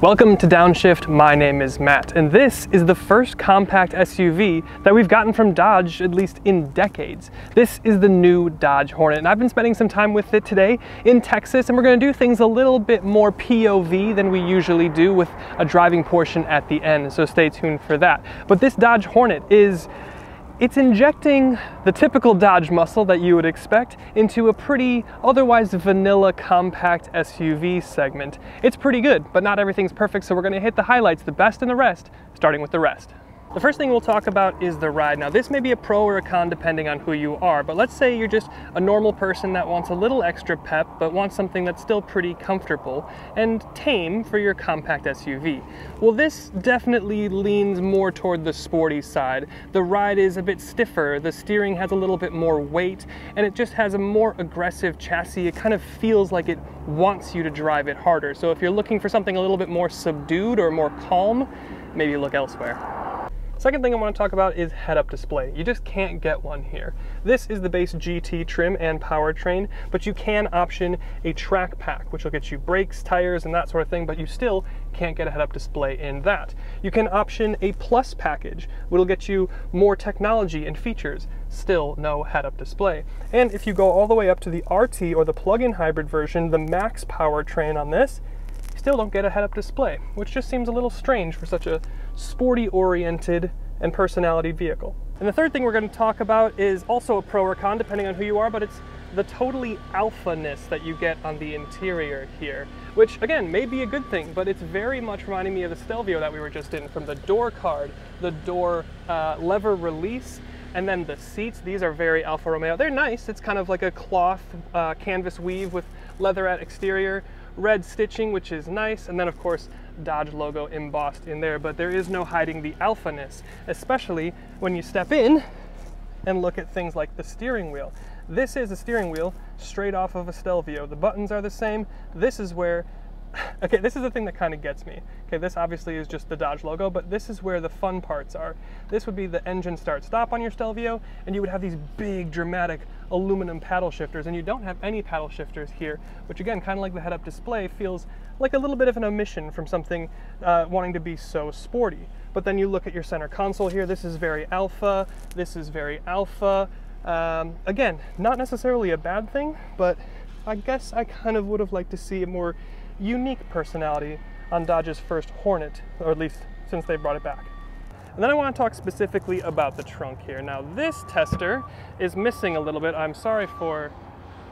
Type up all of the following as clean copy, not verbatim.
Welcome to Downshift, my name is Matt, and this is the first compact SUV that we've gotten from Dodge, at least in decades. This is the new Dodge Hornet, and I've been spending some time with it today in Texas, and we're going to do things a little bit more POV than we usually do with a driving portion at the end, so stay tuned for that. But this Dodge Hornet it's injecting the typical Dodge muscle that you would expect into a pretty otherwise vanilla compact SUV segment. It's pretty good, but not everything's perfect, so we're gonna hit the highlights, the best and the rest, starting with the rest. The first thing we'll talk about is the ride. Now this may be a pro or a con depending on who you are, but let's say you're just a normal person that wants a little extra pep, but wants something that's still pretty comfortable and tame for your compact SUV. Well, this definitely leans more toward the sporty side. The ride is a bit stiffer, the steering has a little bit more weight, and it just has a more aggressive chassis. It kind of feels like it wants you to drive it harder. So if you're looking for something a little bit more subdued or more calm, maybe look elsewhere. Second thing I want to talk about is head-up display. You just can't get one here. This is the base GT trim and powertrain, but you can option a track pack, which will get you brakes, tires, and that sort of thing, but you still can't get a head-up display in that. You can option a plus package, which will get you more technology and features. Still no head-up display. And if you go all the way up to the RT or the plug-in hybrid version, the max powertrain on this, still don't get a head-up display, which just seems a little strange for such a sporty-oriented and personality vehicle. And the third thing we're going to talk about is also a pro or con, depending on who you are, but it's the totally alpha-ness that you get on the interior here, which again may be a good thing, but it's very much reminding me of the Stelvio that we were just in, from the door card, the door lever release, and then the seats. These are very Alfa Romeo. They're nice. It's kind of like a cloth canvas weave with leatherette exterior, red stitching, which is nice, and then of course Dodge logo embossed in there, but there is no hiding the alpha-ness, especially when you step in and look at things like the steering wheel. This is a steering wheel straight off of a Stelvio. The buttons are the same. This is where, okay, this is the thing that kind of gets me. Okay, this obviously is just the Dodge logo, but this is where the fun parts are. This would be the engine start-stop on your Stelvio, and you would have these big, dramatic aluminum paddle shifters, and you don't have any paddle shifters here, which again, kind of like the head-up display, feels like a little bit of an omission from something wanting to be so sporty. But then you look at your center console here, this is very Alfa, this is very Alfa. Again, not necessarily a bad thing, but I guess I kind of would have liked to see a more unique personality on Dodge's first Hornet, or at least since they brought it back. And then I want to talk specifically about the trunk here. Now this tester is missing a little bit. I'm sorry for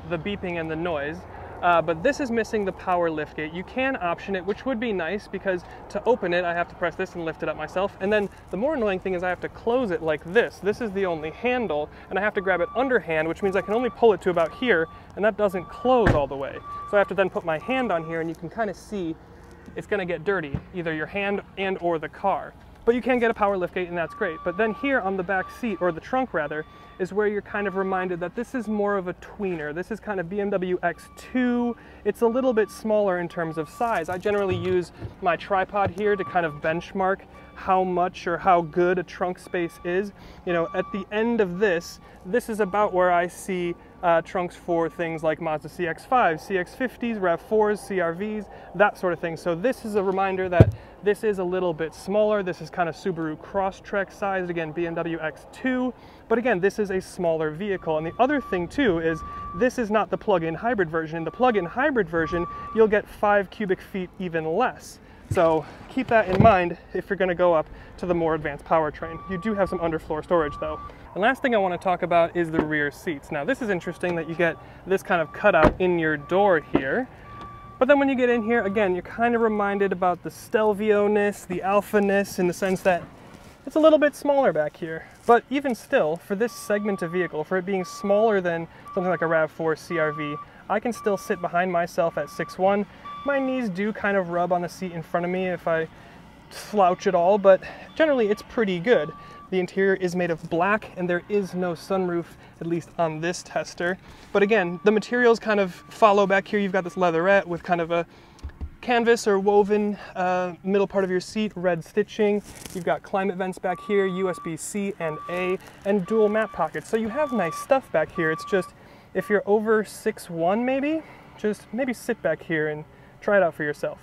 the beeping and the noise, but this is missing the power liftgate. You can option it, which would be nice, because to open it I have to press this and lift it up myself, and then the more annoying thing is I have to close it like this. This is the only handle, and I have to grab it underhand, which means I can only pull it to about here, and that doesn't close all the way. So I have to then put my hand on here, and you can kind of see it's going to get dirty, either your hand and or the car. But you can get a power liftgate, and that's great. But then here on the back seat, or the trunk rather, is where you're kind of reminded that this is more of a tweener. This is kind of BMW X2. It's a little bit smaller in terms of size. I generally use my tripod here to kind of benchmark how much or how good a trunk space is. You know, at the end of this is about where I see trunks for things like Mazda CX-5s, CX-50s, RAV4s, CR-Vs, that sort of thing. So this is a reminder that this is a little bit smaller. This is kind of Subaru Crosstrek sized, again, BMW X2. But again, this is a smaller vehicle. And the other thing too is this is not the plug-in hybrid version. In the plug-in hybrid version, you'll get 5 cubic feet even less. So keep that in mind if you're going to go up to the more advanced powertrain. You do have some underfloor storage though. The last thing I want to talk about is the rear seats. Now this is interesting that you get this kind of cutout in your door here. But then when you get in here, again, you're kind of reminded about the Stelvio-ness, the Alpha-ness, in the sense that it's a little bit smaller back here. But even still, for this segment of vehicle, for it being smaller than something like a RAV4 CR-V, I can still sit behind myself at 6'1". My knees do kind of rub on the seat in front of me if I slouch at all, but generally it's pretty good. The interior is made of black, and there is no sunroof, at least on this tester. But again, the materials kind of follow back here. You've got this leatherette with kind of a canvas or woven middle part of your seat, red stitching. You've got climate vents back here, USB-C and A, and dual map pockets. So you have nice stuff back here. It's just, if you're over 6'1", maybe, just maybe sit back here and try it out for yourself.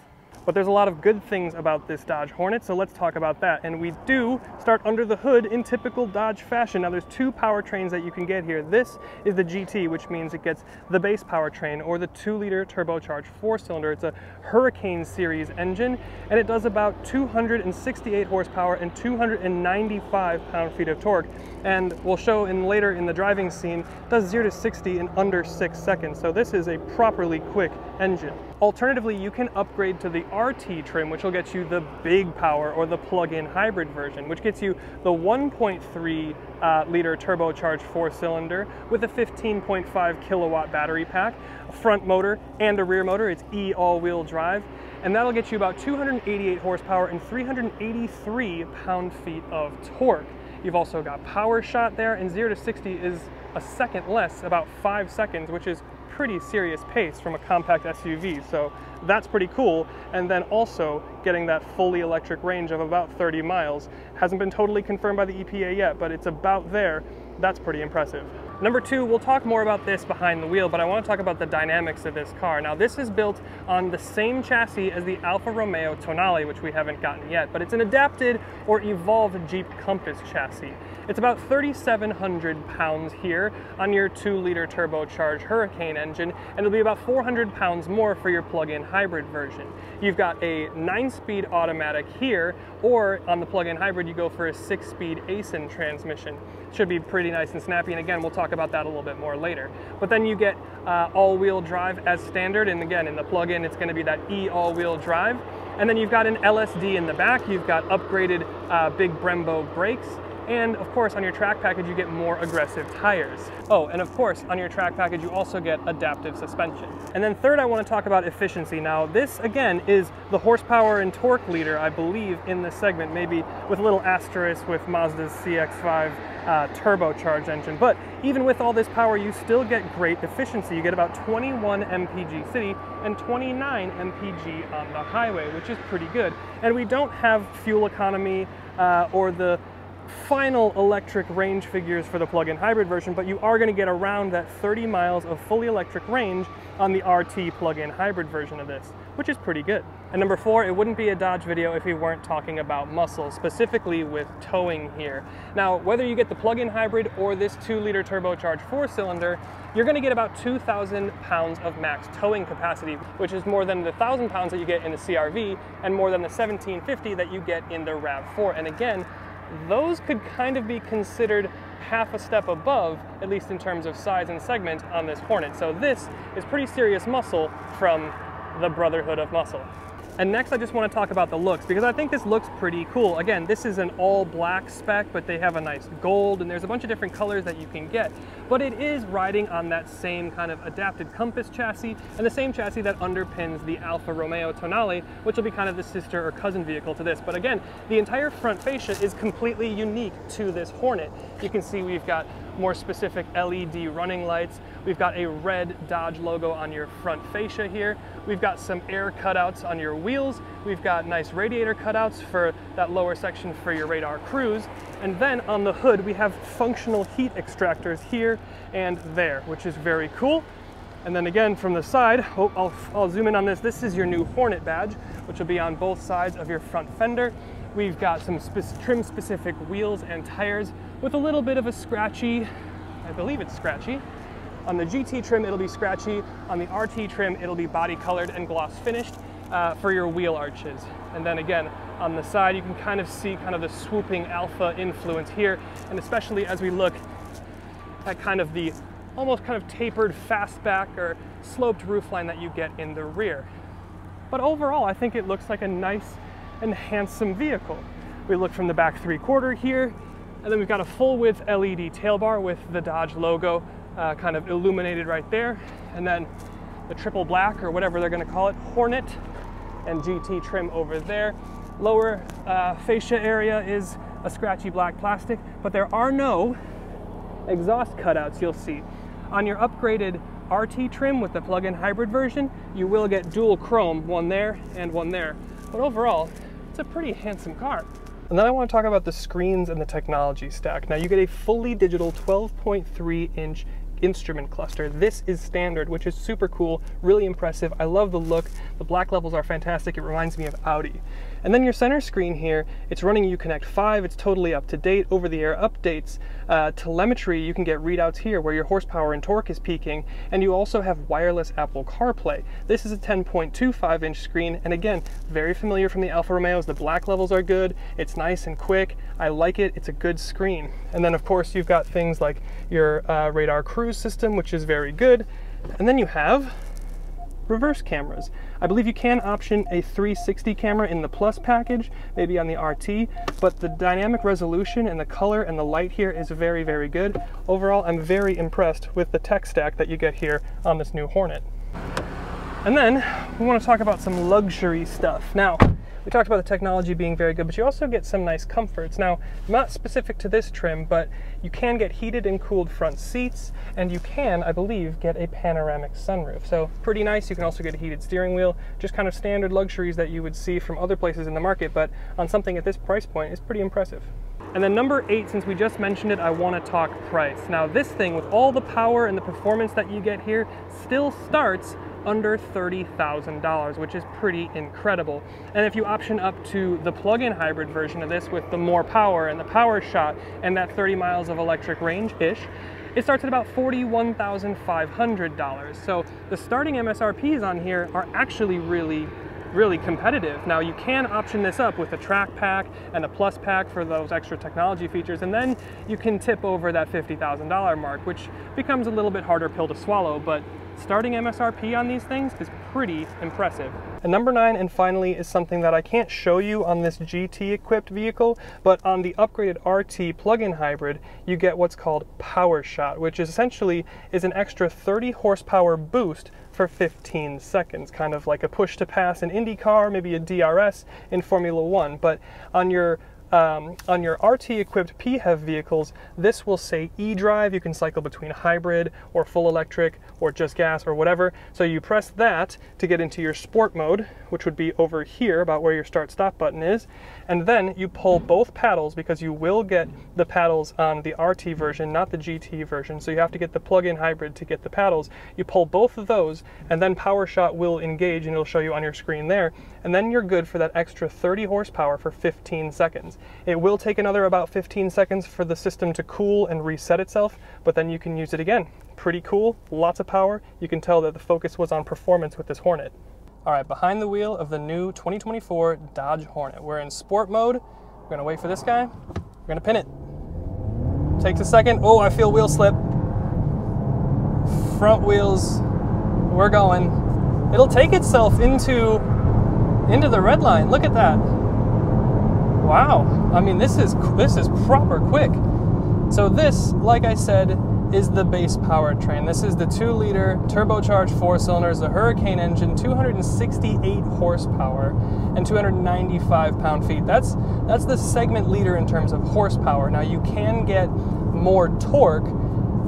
But there's a lot of good things about this Dodge Hornet, so let's talk about that. And we do start under the hood in typical Dodge fashion. Now there's two powertrains that you can get here. This is the GT, which means it gets the base powertrain, or the 2-liter turbocharged 4-cylinder. It's a Hurricane series engine, and it does about 268 horsepower and 295 pound-feet of torque. And we'll show later in the driving scene, does 0 to 60 in under 6 seconds. So this is a properly quick engine. Alternatively, you can upgrade to the RT trim, which will get you the big power, or the plug-in hybrid version, which gets you the 1.3-liter turbocharged 4-cylinder with a 15.5 kilowatt battery pack, a front motor and a rear motor. It's all-wheel drive, and that'll get you about 288 horsepower and 383 pound-feet of torque. You've also got Powershot there, and 0 to 60 is a second less, about 5 seconds, which is pretty serious pace from a compact SUV, so that's pretty cool. And then also getting that fully electric range of about 30 miles. Hasn't been totally confirmed by the EPA yet, but it's about there. That's pretty impressive. Number two, we'll talk more about this behind the wheel, but I want to talk about the dynamics of this car. Now, this is built on the same chassis as the Alfa Romeo Tonale, which we haven't gotten yet, but it's an adapted or evolved Jeep Compass chassis. It's about 3,700 pounds here on your 2-liter turbocharged Hurricane engine, and it'll be about 400 pounds more for your plug-in hybrid version. You've got a 9-speed automatic here, or on the plug-in hybrid, you go for a 6-speed ASIN transmission. Should be pretty nice and snappy, and again, we'll talk about that a little bit more later. But then you get all-wheel drive as standard, and again, in the plug-in, it's gonna be that all-wheel drive. And then you've got an LSD in the back, you've got upgraded big Brembo brakes, and of course, on your track package, you get more aggressive tires. Oh, and of course, on your track package, you also get adaptive suspension. And then third, I want to talk about efficiency. Now, this again is the horsepower and torque leader, I believe, in this segment, maybe with a little asterisk with Mazda's CX-5 turbocharged engine. But even with all this power, you still get great efficiency. You get about 21 mpg city and 29 mpg on the highway, which is pretty good. And we don't have fuel economy or the final electric range figures for the plug-in hybrid version, but you are going to get around that 30 miles of fully electric range on the RT plug-in hybrid version of this, which is pretty good. And number four, it wouldn't be a Dodge video if we weren't talking about muscle, specifically with towing here. Now, whether you get the plug-in hybrid or this 2-liter turbocharged 4-cylinder, you're going to get about 2,000 pounds of max towing capacity, which is more than the 1,000 pounds that you get in the CR-V and more than the 1,750 that you get in the RAV4. And again, those could kind of be considered half a step above, at least in terms of size and segment, on this Hornet. So this is pretty serious muscle from the Brotherhood of Muscle. And next, I just want to talk about the looks, because I think this looks pretty cool. Again, this is an all black spec, but they have a nice gold, and there's a bunch of different colors that you can get. But it is riding on that same kind of adapted Compass chassis, and the same chassis that underpins the Alfa Romeo Tonale, which will be kind of the sister or cousin vehicle to this. But again, the entire front fascia is completely unique to this Hornet. You can see we've got more specific LED running lights. We've got a red Dodge logo on your front fascia here. We've got some air cutouts on your wheels. We've got nice radiator cutouts for that lower section for your radar cruise. And then on the hood, we have functional heat extractors here and there, which is very cool. And then again, from the side, I'll zoom in on this. This is your new Hornet badge, which will be on both sides of your front fender. We've got some trim-specific wheels and tires with a little bit of a scratchy, I believe it's scratchy. On the GT trim, it'll be scratchy. On the RT trim, it'll be body colored and gloss finished for your wheel arches. And then again, on the side, you can kind of see kind of the swooping Alfa influence here. And especially as we look at kind of the almost kind of tapered fastback or sloped roofline that you get in the rear. But overall, I think it looks like a nice and handsome vehicle. We look from the back 3/4 here, and then we've got a full width LED tail bar with the Dodge logo kind of illuminated right there. And then the triple black, or whatever they're gonna call it, Hornet and GT trim over there. Lower fascia area is a scratchy black plastic, but there are no exhaust cutouts, you'll see. On your upgraded RT trim with the plug-in hybrid version, you will get dual chrome, one there and one there. But overall, it's a pretty handsome car. And then I want to talk about the screens and the technology stack. Now you get a fully digital 12.3-inch instrument cluster. This is standard, which is super cool, really impressive. I love the look. The black levels are fantastic. It reminds me of Audi. And then your center screen here, it's running uConnect 5. It's totally up to date, over-the-air updates, telemetry. You can get readouts here where your horsepower and torque is peaking, and you also have wireless Apple CarPlay. This is a 10.25-inch screen, and again, very familiar from the Alfa Romeos. The black levels are good. It's nice and quick. I like it. It's a good screen. And then, of course, you've got things like your radar cruise system, which is very good. And then you have reverse cameras. I believe you can option a 360 camera in the Plus package, maybe on the RT, but the dynamic resolution and the color and the light here is very, very good. Overall, I'm very impressed with the tech stack that you get here on this new Hornet. And then we want to talk about some luxury stuff. Now, we talked about the technology being very good, but you also get some nice comforts. Now, not specific to this trim, but you can get heated and cooled front seats, and you can, I believe, get a panoramic sunroof. So pretty nice. You can also get a heated steering wheel, just kind of standard luxuries that you would see from other places in the market, but on something at this price point is pretty impressive. And then number 8, since we just mentioned it, I want to talk price. Now, this thing, with all the power and the performance that you get here, still starts under $30,000, which is pretty incredible. And if you option up to the plug-in hybrid version of this with the more power and the Powershot and that 30 miles of electric range-ish, it starts at about $41,500. So the starting MSRPs on here are actually really competitive. Now, you can option this up with a track pack and a plus pack for those extra technology features, and then you can tip over that $50,000 mark, which becomes a little bit harder pill to swallow, but starting MSRP on these things is pretty impressive. And number 9, and finally, is something that I can't show you on this GT-equipped vehicle, but on the upgraded RT plug-in hybrid, you get what's called Powershot, which is essentially an extra 30 horsepower boost for 15 seconds, kind of like a push-to-pass in IndyCar, maybe a DRS in Formula 1. But on your RT-equipped PHEV vehicles, this will say eDrive. You can cycle between hybrid or full electric or just gas or whatever. So you press that to get into your sport mode, which would be over here about where your start-stop button is. And then you pull both paddles, because you will get the paddles on the RT version, not the GT version. So you have to get the plug-in hybrid to get the paddles. You pull both of those, and then Powershot will engage, and it'll show you on your screen there. And then you're good for that extra 30 horsepower for 15 seconds. It will take another about 15 seconds for the system to cool and reset itself, but then you can use it again. Pretty cool, lots of power. You can tell that the focus was on performance with this Hornet. All right, behind the wheel of the new 2024 Dodge Hornet. We're in sport mode. We're gonna wait for this guy. We're gonna pin it. Takes a second. Oh, I feel wheel slip. Front wheels, we're going. It'll take itself into the red line. Look at that. Wow, I mean, this is proper quick. So this, like I said, is the base powertrain. This is the 2-liter turbocharged 4-cylinders, the Hurricane engine, 268 horsepower and 295 pound-feet. That's the segment leader in terms of horsepower. Now, you can get more torque.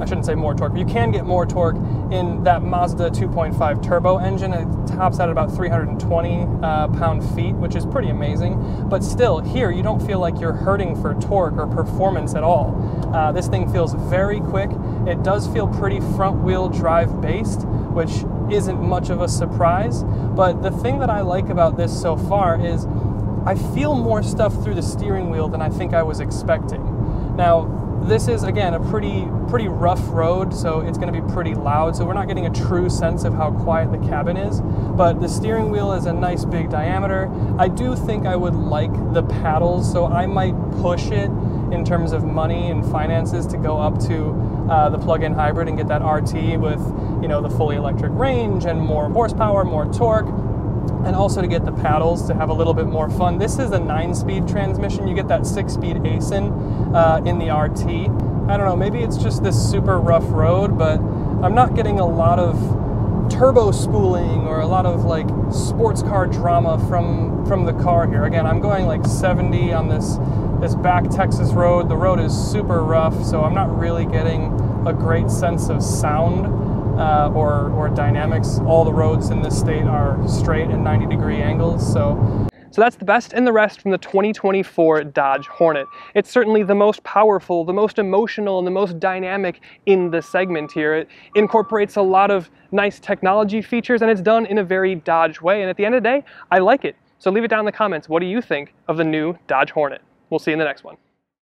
I shouldn't say more torque. You can get more torque in that Mazda 2.5 turbo engine. It tops out at about 320 pound-feet, which is pretty amazing. But still, here, you don't feel like you're hurting for torque or performance at all. This thing feels very quick. It does feel pretty front-wheel drive based, which isn't much of a surprise. But the thing that I like about this so far is I feel more stuff through the steering wheel than I think I was expecting. Now, this is, again, a pretty rough road, so it's going to be pretty loud, so we're not getting a true sense of how quiet the cabin is, but the steering wheel is a nice big diameter. I do think I would like the paddles, so I might push it in terms of money and finances to go up to the plug-in hybrid and get that RT with, you know, the fully electric range and more horsepower, more torque, and also to get the paddles to have a little bit more fun. This is a 9-speed transmission. You get that 6-speed ASIN in the RT. I don't know, maybe it's just this super rough road, but I'm not getting a lot of turbo spooling or a lot of like sports car drama from the car here. Again, I'm going like 70 on this back Texas road. The road is super rough, so I'm not really getting a great sense of sound or dynamics. All the roads in this state are straight and 90-degree angles, so So that's the best and the rest from the 2024 Dodge Hornet. It's certainly the most powerful, the most emotional, and the most dynamic in the segment here. It incorporates a lot of nice technology features, and it's done in a very Dodge way. And at the end of the day, I like it. So leave it down in the comments. What do you think of the new Dodge Hornet? We'll see you in the next one.